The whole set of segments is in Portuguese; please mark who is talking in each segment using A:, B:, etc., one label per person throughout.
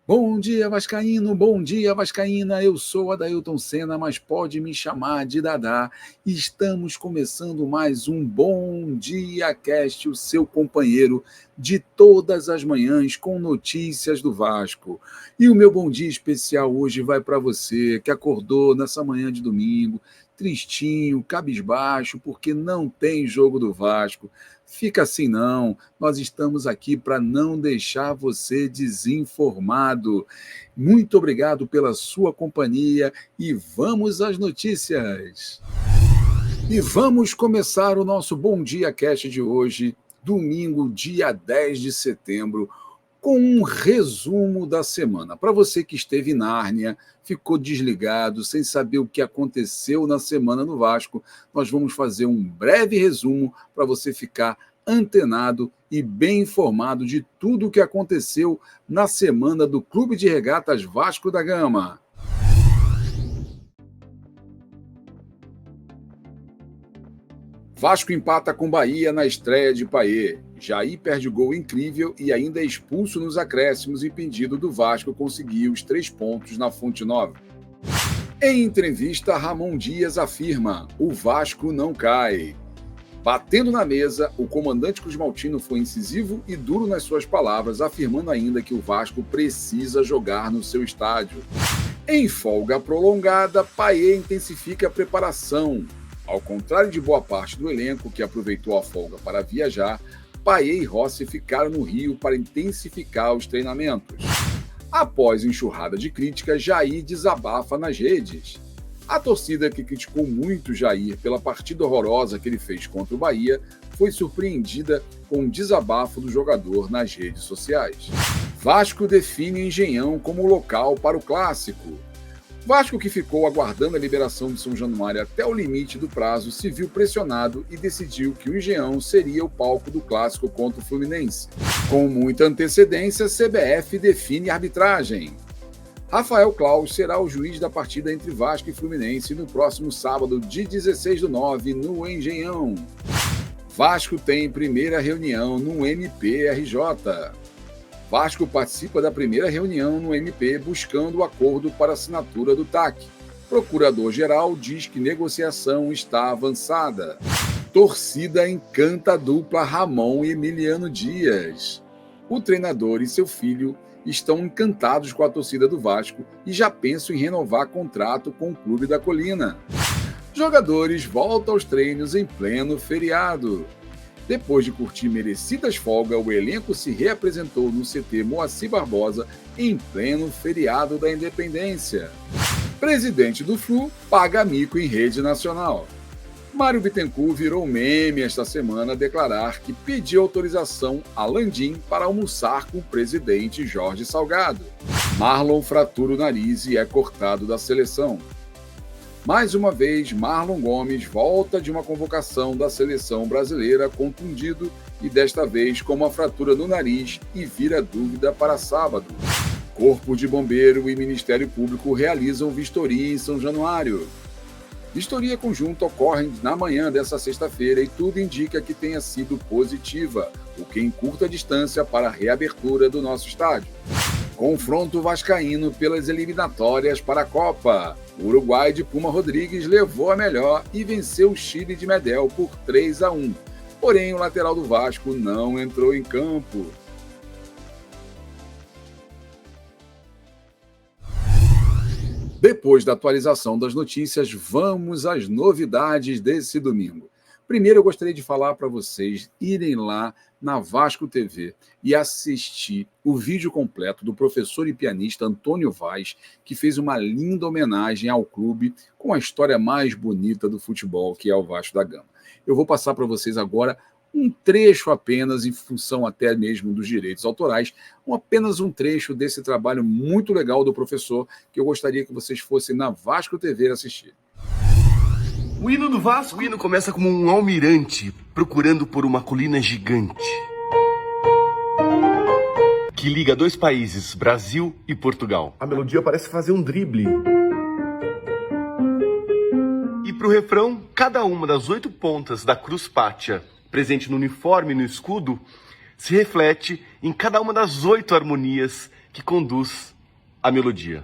A: Bom dia, vascaíno, bom dia, vascaína. Eu sou Adailton Senna, mas pode me chamar de Dadá. Estamos começando mais um Bom Dia Cast, o seu companheiro de todas as manhãs com notícias do Vasco. E o meu bom dia especial hoje vai para você que acordou nessa manhã de domingo, tristinho, cabisbaixo, porque não tem jogo do Vasco. Fica assim não, nós estamos aqui para não deixar você desinformado. Muito obrigado pela sua companhia e vamos às notícias. E vamos começar o nosso Bom Dia Cast de hoje, domingo, dia 10 de setembro, com um resumo da semana. Para você que esteve em Nárnia, ficou desligado, sem saber o que aconteceu na semana no Vasco, nós vamos fazer um breve resumo para você ficar antenado e bem informado de tudo o que aconteceu na semana do Clube de Regatas Vasco da Gama. Vasco empata com Bahia na estreia de Payet. Jair perde gol incrível e ainda é expulso nos acréscimos, impedido do Vasco conseguir os 3 pontos na Fonte Nova. Em entrevista, Ramon Dias afirma: o Vasco não cai. Batendo na mesa, o comandante Cruz Maltino foi incisivo e duro nas suas palavras, afirmando ainda que o Vasco precisa jogar no seu estádio. Em folga prolongada, Payet intensifica a preparação. Ao contrário de boa parte do elenco, que aproveitou a folga para viajar, Payet e Rossi ficaram no Rio para intensificar os treinamentos. Após enxurrada de críticas, Jair desabafa nas redes. A torcida, que criticou muito Jair pela partida horrorosa que ele fez contra o Bahia, foi surpreendida com um desabafo do jogador nas redes sociais. Vasco define Engenhão como local para o clássico. Vasco, que ficou aguardando a liberação de São Januário até o limite do prazo, se viu pressionado e decidiu que o Engenhão seria o palco do clássico contra o Fluminense. Com muita antecedência, a CBF define arbitragem. Rafael Claus será o juiz da partida entre Vasco e Fluminense no próximo sábado, dia 16/9, no Engenhão. Vasco tem primeira reunião no MPRJ. Vasco participa da primeira reunião no MP buscando o acordo para assinatura do TAC. Procurador-geral diz que negociação está avançada. Torcida encanta a dupla Ramon e Emiliano Dias. O treinador e seu filho estão encantados com a torcida do Vasco e já pensam em renovar contrato com o Clube da Colina. Jogadores voltam aos treinos em pleno feriado. Depois de curtir merecidas folgas, o elenco se reapresentou no CT Moacir Barbosa em pleno feriado da Independência. Presidente do Flu paga mico em rede nacional. Mário Bittencourt virou meme esta semana a declarar que pediu autorização a Landim para almoçar com o presidente Jorge Salgado. Marlon fratura o nariz e é cortado da seleção. Mais uma vez, Marlon Gomes volta de uma convocação da seleção brasileira contundido e desta vez com uma fratura no nariz e vira dúvida para sábado. Corpo de Bombeiro e Ministério Público realizam vistoria em São Januário. Vistoria conjunta ocorre na manhã dessa sexta-feira e tudo indica que tenha sido positiva, o que encurta a distância para a reabertura do nosso estádio. Confronto vascaíno pelas eliminatórias para a Copa. O Uruguai de Puma Rodrigues levou a melhor e venceu o Chile de Medel por 3-1. Porém, o lateral do Vasco não entrou em campo. Depois da atualização das notícias, vamos às novidades desse domingo. Primeiro, eu gostaria de falar para vocês irem lá na Vasco TV e assistir o vídeo completo do professor e pianista Antônio Vaz, que fez uma linda homenagem ao clube com a história mais bonita do futebol, que é o Vasco da Gama. Eu vou passar para vocês agora um trecho apenas, em função até mesmo dos direitos autorais, apenas um trecho desse trabalho muito legal do professor, que eu gostaria que vocês fossem na Vasco TV assistir.
B: O hino do Vasco, o hino começa como um almirante procurando por uma colina gigante que liga dois países, Brasil e Portugal.
C: A melodia parece fazer um drible.
B: E pro refrão, cada uma das 8 pontas da cruz pátia, presente no uniforme e no escudo, se reflete em cada uma das 8 harmonias que conduz a melodia.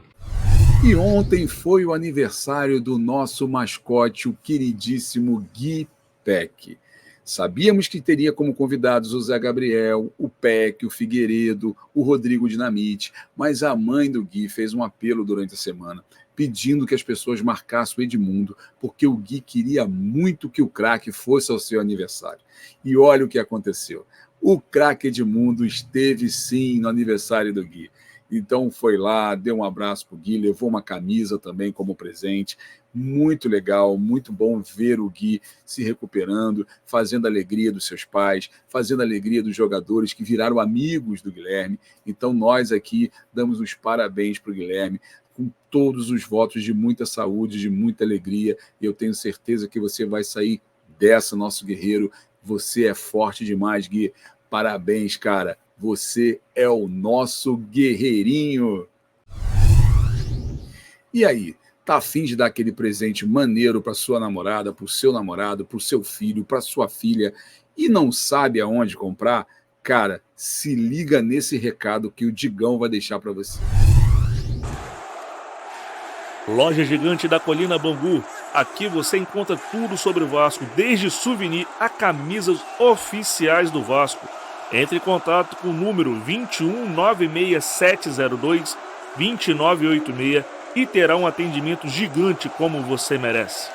A: E ontem foi o aniversário do nosso mascote, o queridíssimo Gui Peck. Sabíamos que teria como convidados o Zé Gabriel, o Peck, o Figueiredo, o Rodrigo Dinamite, mas a mãe do Gui fez um apelo durante a semana, pedindo que as pessoas marcassem o Edmundo, porque o Gui queria muito que o craque fosse ao seu aniversário. E olha o que aconteceu. O craque Edmundo esteve sim no aniversário do Gui. Então foi lá, deu um abraço para o Gui, levou uma camisa também como presente. Muito legal, muito bom ver o Gui se recuperando, fazendo a alegria dos seus pais, fazendo a alegria dos jogadores que viraram amigos do Guilherme. Então nós aqui damos os parabéns para o Guilherme, com todos os votos de muita saúde, de muita alegria. E eu tenho certeza que você vai sair dessa, nosso guerreiro. Você é forte demais, Gui. Parabéns, cara. Você é o nosso guerreirinho. E aí, tá afim de dar aquele presente maneiro para sua namorada, para o seu namorado, para o seu filho, para sua filha e não sabe aonde comprar? Cara, se liga nesse recado que o Digão vai deixar para você.
D: Loja Gigante da Colina Bangu. Aqui você encontra tudo sobre o Vasco, desde souvenir a camisas oficiais do Vasco. Entre em contato com o número 21 96702 2986 e terá um atendimento gigante como você merece.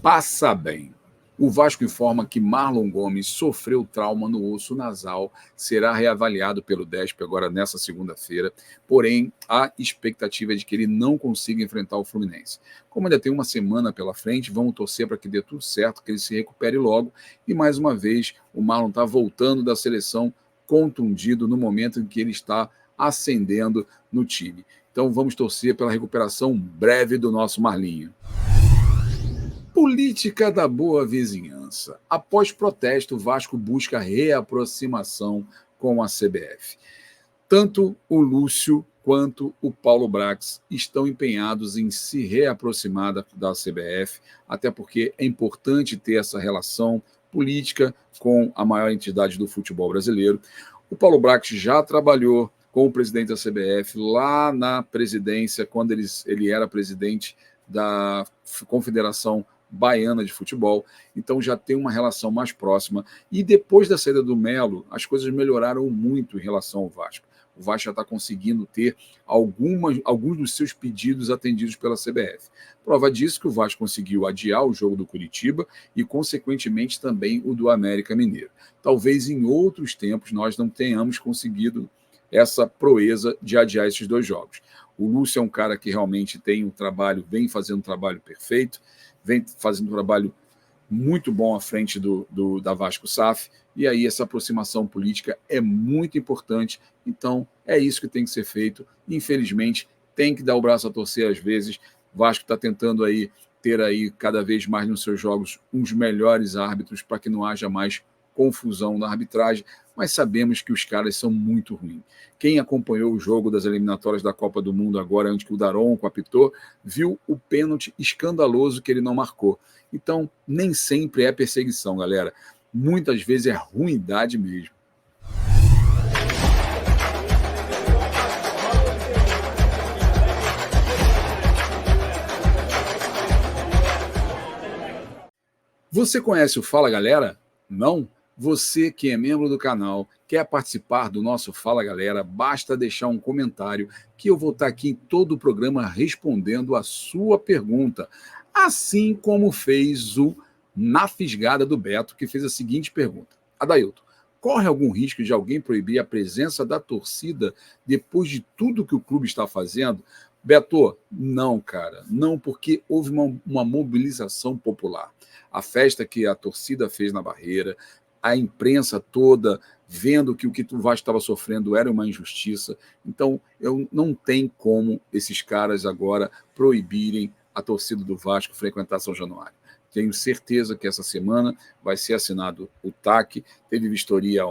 A: Passa bem. O Vasco informa que Marlon Gomes sofreu trauma no osso nasal, será reavaliado pelo DESP agora nessa segunda-feira, porém a expectativa é de que ele não consiga enfrentar o Fluminense. Como ainda tem uma semana pela frente, vamos torcer para que dê tudo certo, que ele se recupere logo, e mais uma vez o Marlon está voltando da seleção contundido no momento em que ele está ascendendo no time. Então vamos torcer pela recuperação breve do nosso Marlinho. Política da boa vizinhança. Após protesto, o Vasco busca reaproximação com a CBF. Tanto o Lúcio quanto o Paulo Brax estão empenhados em se reaproximar da CBF, até porque é importante ter essa relação política com a maior entidade do futebol brasileiro. O Paulo Brax já trabalhou com o presidente da CBF lá na presidência, quando ele era presidente da Confederação Baiana de Futebol, então já tem uma relação mais próxima. E depois da saída do Melo, as coisas melhoraram muito em relação ao Vasco. O Vasco já está conseguindo ter alguns dos seus pedidos atendidos pela CBF. Prova disso que o Vasco conseguiu adiar o jogo do Curitiba e, consequentemente, também o do América Mineiro. Talvez em outros tempos nós não tenhamos conseguido essa proeza de adiar esses dois jogos. O Lúcio é um cara que realmente tem um trabalho, vem fazendo um trabalho perfeito, vem fazendo um trabalho muito bom à frente da Vasco SAF, e aí essa aproximação política é muito importante, então é isso que tem que ser feito. Infelizmente, tem que dar o braço a torcer às vezes. O Vasco está tentando aí ter aí cada vez mais nos seus jogos uns melhores árbitros para que não haja mais confusão na arbitragem, mas sabemos que os caras são muito ruins. Quem acompanhou o jogo das eliminatórias da Copa do Mundo agora, antes que o Daronco apitou, viu o pênalti escandaloso que ele não marcou. Então, nem sempre é perseguição, galera. Muitas vezes é ruindade mesmo. Você conhece o Fala Galera? Não? Você que é membro do canal, quer participar do nosso Fala Galera, basta deixar um comentário que eu vou estar aqui em todo o programa respondendo a sua pergunta. Assim como fez o Na Fisgada do Beto, que fez a seguinte pergunta. Adailton, corre algum risco de alguém proibir a presença da torcida depois de tudo que o clube está fazendo? Beto, não, cara. Não, porque houve uma mobilização popular. A festa que a torcida fez na Barreira, a imprensa toda vendo que o que o Vasco estava sofrendo era uma injustiça. Então, não tem como esses caras agora proibirem a torcida do Vasco frequentar São Januário. Tenho certeza que essa semana vai ser assinado o TAC. Teve vistoria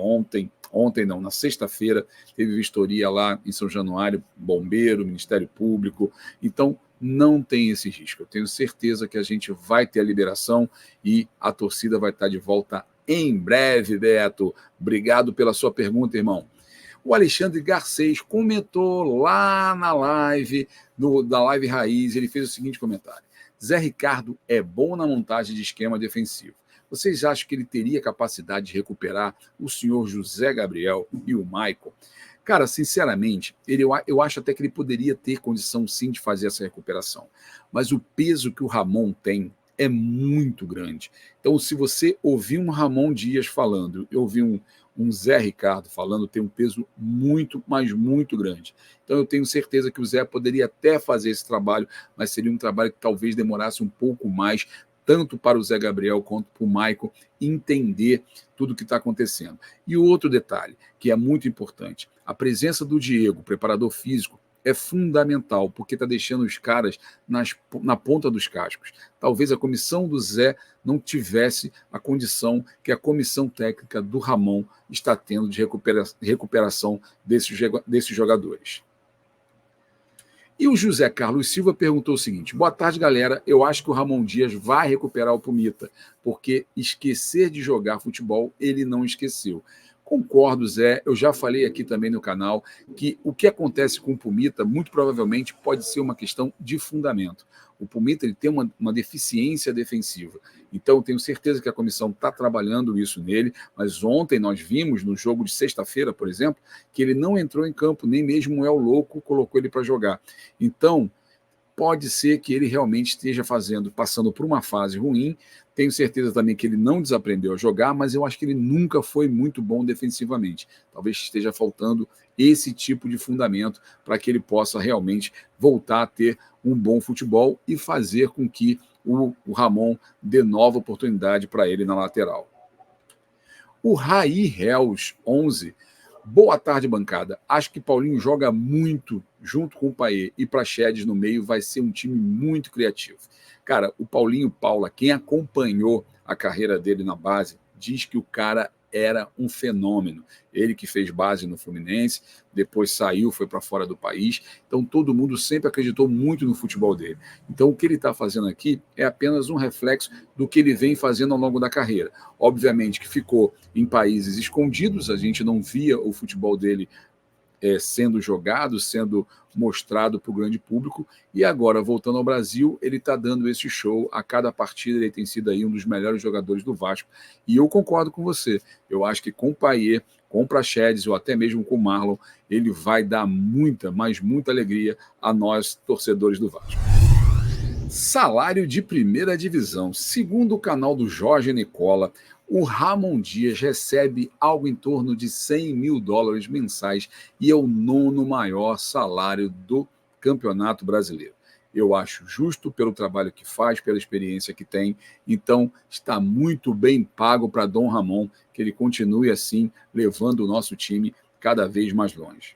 A: na sexta-feira, teve vistoria lá em São Januário, Bombeiro, Ministério Público. Então, não tem esse risco. Eu tenho certeza que a gente vai ter a liberação e a torcida vai estar de volta em breve, Beto. Obrigado pela sua pergunta, irmão. O Alexandre Garcês comentou lá na live, da Live Raiz, ele fez o seguinte comentário: Zé Ricardo é bom na montagem de esquema defensivo. Vocês acham que ele teria capacidade de recuperar o senhor José Gabriel e o Maicon? Cara, sinceramente, eu acho até que ele poderia ter condição sim de fazer essa recuperação. Mas o peso que o Ramon tem é muito grande. Então, se você ouvir um Ramon Dias falando, eu ouvi um Zé Ricardo falando, tem um peso muito, mas muito grande. Então, eu tenho certeza que o Zé poderia até fazer esse trabalho, mas seria um trabalho que talvez demorasse um pouco mais, tanto para o Zé Gabriel quanto para o Maicon entender tudo o que está acontecendo. E o outro detalhe, que é muito importante, a presença do Diego, preparador físico, é fundamental, porque está deixando os caras na ponta dos cascos. Talvez a comissão do Zé não tivesse a condição que a comissão técnica do Ramon está tendo de recuperação desses jogadores. E o José Carlos Silva perguntou o seguinte: boa tarde, galera. Eu acho que o Ramon Dias vai recuperar o Pumita, porque esquecer de jogar futebol, ele não esqueceu. Concordo, Zé. Eu já falei aqui também no canal que o que acontece com o Pumita muito provavelmente pode ser uma questão de fundamento. O Pumita ele tem uma deficiência defensiva. Então, tenho certeza que a comissão está trabalhando isso nele, mas ontem nós vimos no jogo de sexta-feira, por exemplo, que ele não entrou em campo, nem mesmo o El Louco colocou ele para jogar. Então, pode ser que ele realmente esteja passando por uma fase ruim. Tenho certeza também que ele não desaprendeu a jogar, mas eu acho que ele nunca foi muito bom defensivamente. Talvez esteja faltando esse tipo de fundamento para que ele possa realmente voltar a ter um bom futebol e fazer com que o Ramon dê nova oportunidade para ele na lateral. O Raí Hells 11. Boa tarde, bancada. Acho que Paulinho joga muito junto com o Payet e Praxedes no meio vai ser um time muito criativo. Cara, o Paulinho Paula, quem acompanhou a carreira dele na base, diz que o cara era um fenômeno. Ele que fez base no Fluminense, depois saiu, foi para fora do país. Então todo mundo sempre acreditou muito no futebol dele. Então o que ele está fazendo aqui é apenas um reflexo do que ele vem fazendo ao longo da carreira. Obviamente que ficou em países escondidos, a gente não via o futebol dele sendo jogado, sendo mostrado para o grande público, e agora, voltando ao Brasil, ele está dando esse show. A cada partida ele tem sido aí um dos melhores jogadores do Vasco, e eu concordo com você. Eu acho que com o Payet, com o Praxedes ou até mesmo com o Marlon, ele vai dar muita, mas muita alegria a nós, torcedores do Vasco. Salário de primeira divisão. Segundo o canal do Jorge Nicola, o Ramon Dias recebe algo em torno de $100 mil mensais e é o 9º maior salário do Campeonato Brasileiro. Eu acho justo pelo trabalho que faz, pela experiência que tem. Então, está muito bem pago para Dom Ramon, que ele continue assim, levando o nosso time cada vez mais longe.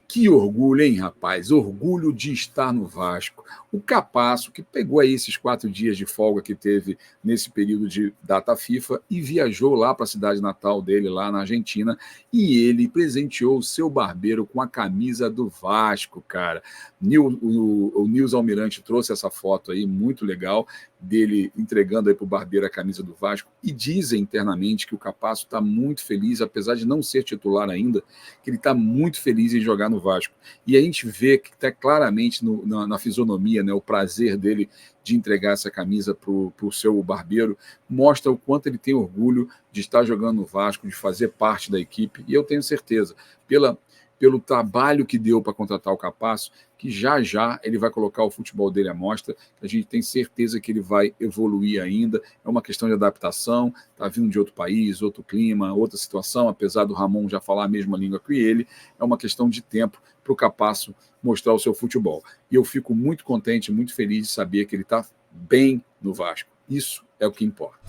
A: Que orgulho, hein, rapaz? Orgulho de estar no Vasco. O Capasso, que pegou aí esses 4 dias de folga que teve nesse período de data FIFA e viajou lá para a cidade natal dele, lá na Argentina, e ele presenteou o seu barbeiro com a camisa do Vasco, cara. O Nils Almirante trouxe essa foto aí, muito legal, dele entregando aí para o barbeiro a camisa do Vasco, e dizem internamente que o Capasso está muito feliz, apesar de não ser titular ainda, que ele está muito feliz em jogar no Vasco. E a gente vê que está claramente na fisionomia, né, o prazer dele de entregar essa camisa para o seu barbeiro, mostra o quanto ele tem orgulho de estar jogando no Vasco, de fazer parte da equipe, e eu tenho certeza, pelo trabalho que deu para contratar o Capasso, que já ele vai colocar o futebol dele à mostra. A gente tem certeza que ele vai evoluir ainda. É uma questão de adaptação, está vindo de outro país, outro clima, outra situação, apesar do Ramon já falar a mesma língua que ele, é uma questão de tempo para o Capasso mostrar o seu futebol. E eu fico muito contente, muito feliz de saber que ele está bem no Vasco. Isso é o que importa.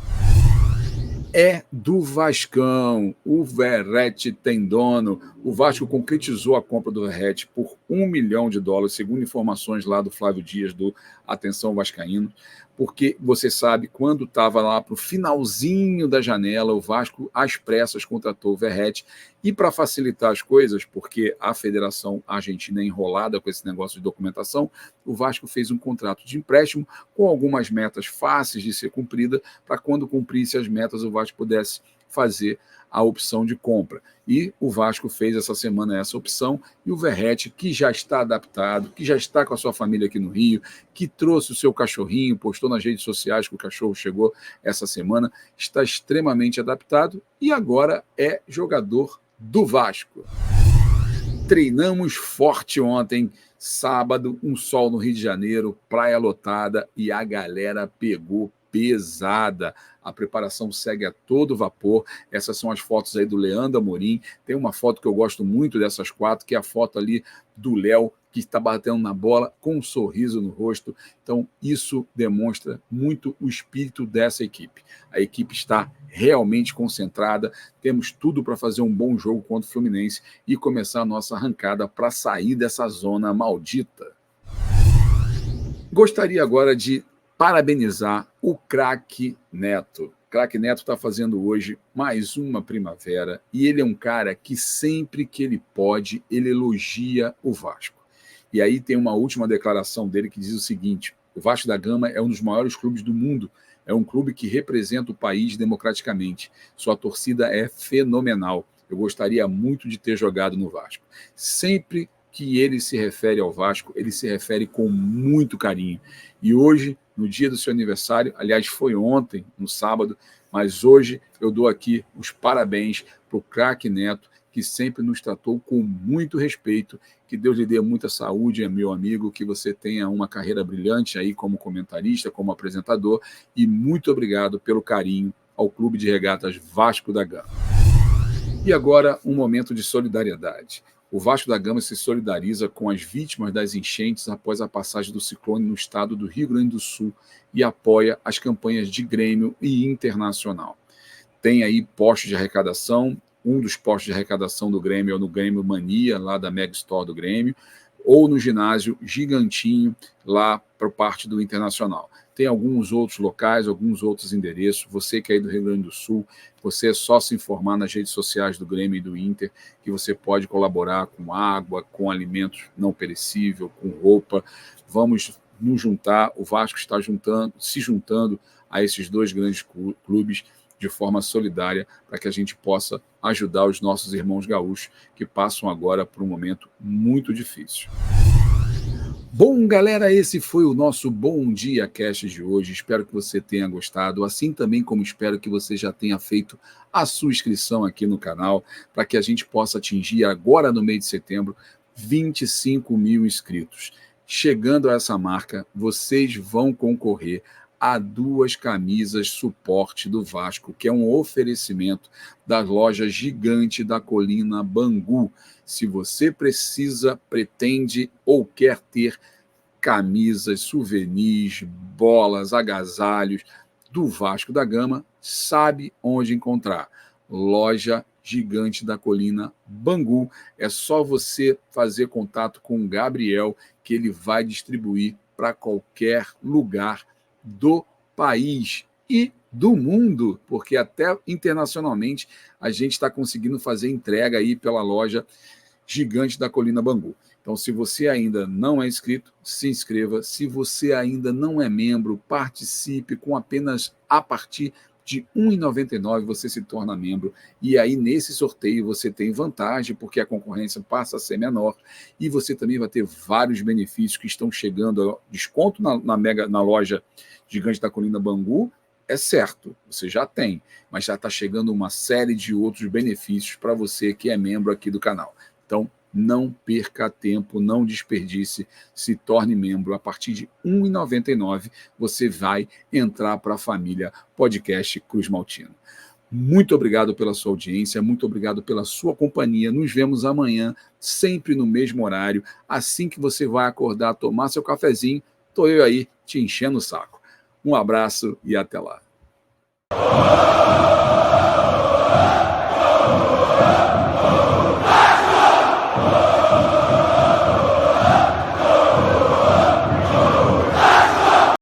A: é do Vascão. O Verratti tem dono. O Vasco concretizou a compra do Verratti por $1 milhão, segundo informações lá do Flávio Dias, do Atenção Vascaíno, porque você sabe, quando estava lá para o finalzinho da janela, o Vasco, às pressas, contratou o Verratti, e para facilitar as coisas, porque a Federação Argentina é enrolada com esse negócio de documentação, o Vasco fez um contrato de empréstimo com algumas metas fáceis de ser cumprida, para quando cumprisse as metas, o Vasco pudesse fazer a opção de compra. E o Vasco fez essa semana essa opção, e o Verratti, que já está adaptado, que já está com a sua família aqui no Rio, que trouxe o seu cachorrinho, postou nas redes sociais que o cachorro chegou essa semana, está extremamente adaptado e agora é jogador do Vasco. Treinamos forte ontem, sábado, um sol no Rio de Janeiro, praia lotada e a galera pegou pesada. A preparação segue a todo vapor. Essas são as fotos aí do Leandro Amorim. Tem uma foto que eu gosto muito dessas 4, que é a foto ali do Léo, que está batendo na bola com um sorriso no rosto. Então, isso demonstra muito o espírito dessa equipe. A equipe está realmente concentrada. Temos tudo para fazer um bom jogo contra o Fluminense e começar a nossa arrancada para sair dessa zona maldita. Gostaria agora de parabenizar o craque Neto. O craque Neto está fazendo hoje mais uma primavera e ele é um cara que sempre que ele pode, ele elogia o Vasco. E aí tem uma última declaração dele que diz o seguinte: o Vasco da Gama é um dos maiores clubes do mundo, é um clube que representa o país democraticamente. Sua torcida é fenomenal. Eu gostaria muito de ter jogado no Vasco. Sempre que ele se refere ao Vasco, ele se refere com muito carinho. E hoje, no dia do seu aniversário, aliás, foi ontem, no sábado, mas hoje eu dou aqui os parabéns para o craque Neto, que sempre nos tratou com muito respeito. Que Deus lhe dê muita saúde, meu amigo, que você tenha uma carreira brilhante aí como comentarista, como apresentador, e muito obrigado pelo carinho ao Clube de Regatas Vasco da Gama. E agora, um momento de solidariedade. O Vasco da Gama se solidariza com as vítimas das enchentes após a passagem do ciclone no estado do Rio Grande do Sul e apoia as campanhas de Grêmio e Internacional. Tem aí postos de arrecadação. Um dos postos de arrecadação do Grêmio é no Grêmio Mania, lá da Mega Store do Grêmio, ou no ginásio Gigantinho, lá para parte do Internacional. Tem alguns outros locais, alguns outros endereços. Você que é aí do Rio Grande do Sul, você é só se informar nas redes sociais do Grêmio e do Inter, que você pode colaborar com água, com alimentos não perecíveis, com roupa. Vamos nos juntar, o Vasco está se juntando a esses dois grandes clubes de forma solidária, para que a gente possa ajudar os nossos irmãos gaúchos que passam agora por um momento muito difícil. Bom, galera, esse foi o nosso Bom Dia Cast de hoje. Espero que você tenha gostado, assim também como espero que você já tenha feito a sua inscrição aqui no canal, para que a gente possa atingir agora no mês de setembro 25 mil inscritos. Chegando a essa marca, vocês vão concorrer a 2 camisas suporte do Vasco, que é um oferecimento da loja Gigante da Colina Bangu. Se você precisa, pretende ou quer ter camisas, souvenirs, bolas, agasalhos do Vasco da Gama, sabe onde encontrar. Loja Gigante da Colina Bangu. É só você fazer contato com o Gabriel, que ele vai distribuir para qualquer lugar do país e do mundo, porque até internacionalmente a gente está conseguindo fazer entrega aí pela loja Gigante da Colina Bangu. Então, se você ainda não é inscrito, se inscreva. Se você ainda não é membro, participe. Com apenas a partir de R$ 1,99 você se torna membro. E aí, nesse sorteio, você tem vantagem, porque a concorrência passa a ser menor. E você também vai ter vários benefícios que estão chegando. Desconto na loja Gigante da Colina Bangu, é certo, você já tem. Mas já está chegando uma série de outros benefícios para você que é membro aqui do canal. Então, não perca tempo, não desperdice, se torne membro. A partir de R$ 1,99 você vai entrar para a família Podcast Cruz Maltino. Muito obrigado pela sua audiência, muito obrigado pela sua companhia. Nos vemos amanhã, sempre no mesmo horário. Assim que você vai acordar, tomar seu cafezinho, estou eu aí te enchendo o saco. Um abraço e até lá.